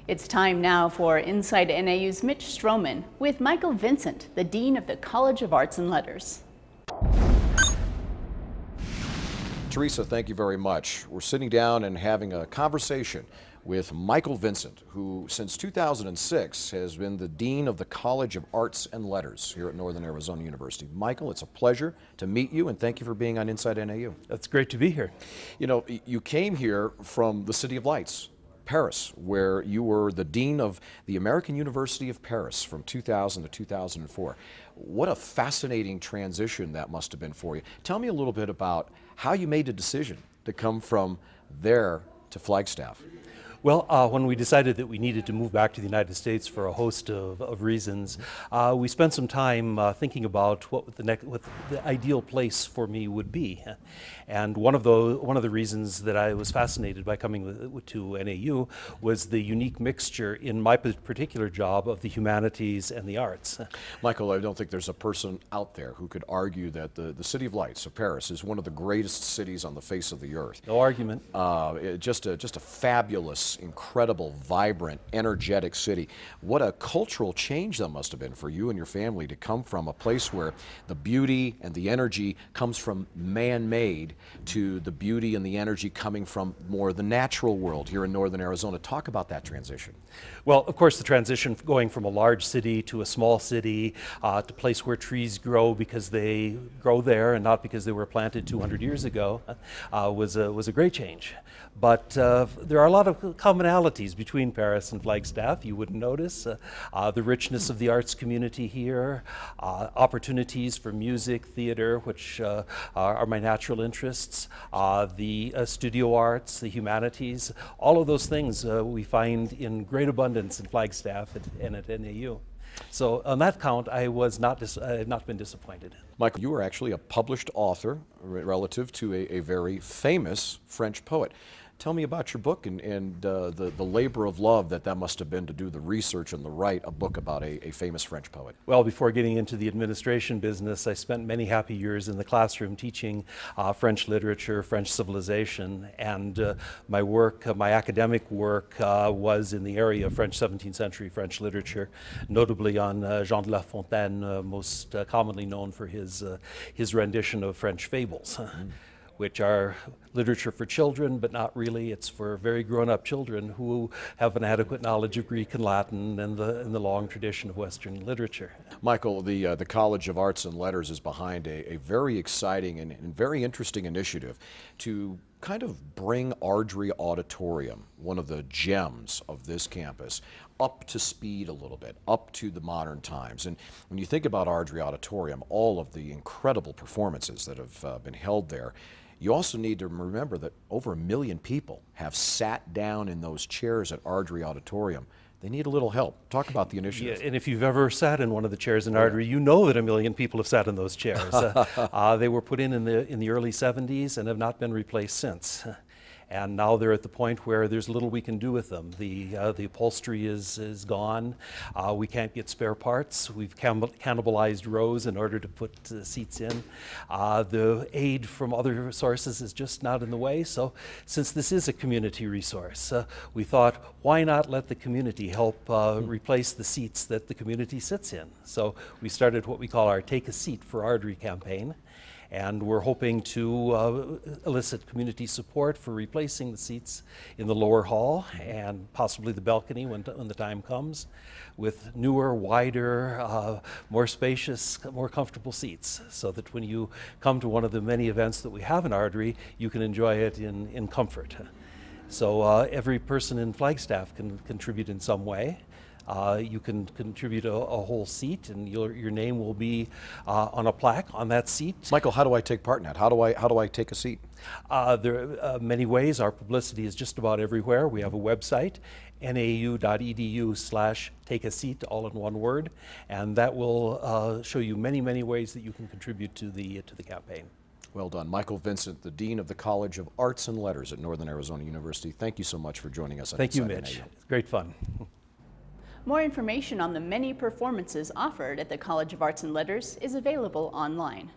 It's time now for Inside NAU's Mitch Strohman with Michael Vincent, the Dean of the College of Arts and Letters. Teresa, thank you very much. We're sitting down and having a conversation with Michael Vincent, who since 2006 has been the Dean of the College of Arts and Letters here at Northern Arizona University. Michael, it's a pleasure to meet you, and thank you for being on Inside NAU. It's great to be here. You know, you came here from the City of Lights, Paris, where you were the Dean of the American University of Paris from 2000 to 2004. What a fascinating transition that must have been for you. Tell me a little bit about how you made the decision to come from there to Flagstaff. Well, when we decided that we needed to move back to the United States for a host of reasons, we spent some time thinking about what the ideal place for me would be. And one of the reasons that I was fascinated by coming to NAU was the unique mixture in my particular job of the humanities and the arts. Michael, I don't think there's a person out there who could argue that the City of Lights of Paris is one of the greatest cities on the face of the earth. No argument. Just a fabulous, incredible, vibrant, energetic city. What a cultural change that must have been for you and your family to come from a place where the beauty and the energy comes from man-made to the beauty and the energy coming from more the natural world here in Northern Arizona. Talk about that transition. Well, of course, the transition going from a large city to a small city to a place where trees grow because they grow there and not because they were planted 200 years ago was a great change. But there are a lot of commonalities between Paris and Flagstaff. You wouldn't notice the richness of the arts community here, opportunities for music, theater, which are my natural interests, the studio arts, the humanities, all of those things we find in great abundance in Flagstaff and at NAU. So on that count, I have not been disappointed. Michael, you are actually a published author relative to a very famous French poet. Tell me about your book and the labor of love that must have been to do the research and write a book about a famous French poet. Well, before getting into the administration business, I spent many happy years in the classroom teaching French literature, French civilization, and my academic work was in the area of French 17th century French literature, notably on Jean de La Fontaine, most commonly known for his rendition of French fables. Which are literature for children, but not really. It's for very grown-up children who have an adequate knowledge of Greek and Latin and the long tradition of Western literature. Michael, the College of Arts and Letters is behind a very exciting and very interesting initiative to kind of bring Ardrey Auditorium, one of the gems of this campus, up to speed a little bit, up to the modern times. And when you think about Ardrey Auditorium, all of the incredible performances that have been held there, you also need to remember that over 1 million people have sat down in those chairs at Ardrey Auditorium. They need a little help. Talk about the initiative. Yeah, and if you've ever sat in one of the chairs in Ardrey, you know that 1 million people have sat in those chairs. They were put in the early 70s and have not been replaced since. And now they're at the point where there's little we can do with them. The upholstery is gone. We can't get spare parts. We've cannibalized rows in order to put seats in. The aid from other sources is just not in the way. So since this is a community resource, we thought, why not let the community help replace the seats that the community sits in? So we started what we call our Take a Seat for Ardrey campaign. And we're hoping to elicit community support for replacing the seats in the lower hall and possibly the balcony when the time comes with newer, wider, more spacious, more comfortable seats so that when you come to one of the many events that we have in Ardrey, you can enjoy it in comfort. So every person in Flagstaff can contribute in some way. You can contribute a whole seat, and your name will be on a plaque on that seat. Michael, how do I take part in that? How do I take a seat? There are many ways. Our publicity is just about everywhere. We have a website, nau.edu/take-a-seat, all in one word, and that will show you many ways that you can contribute to the campaign. Well done. Michael Vincent, the Dean of the College of Arts and Letters at Northern Arizona University. Thank you so much for joining us. Thank you, Mitch. It's great fun. More information on the many performances offered at the College of Arts and Letters is available online.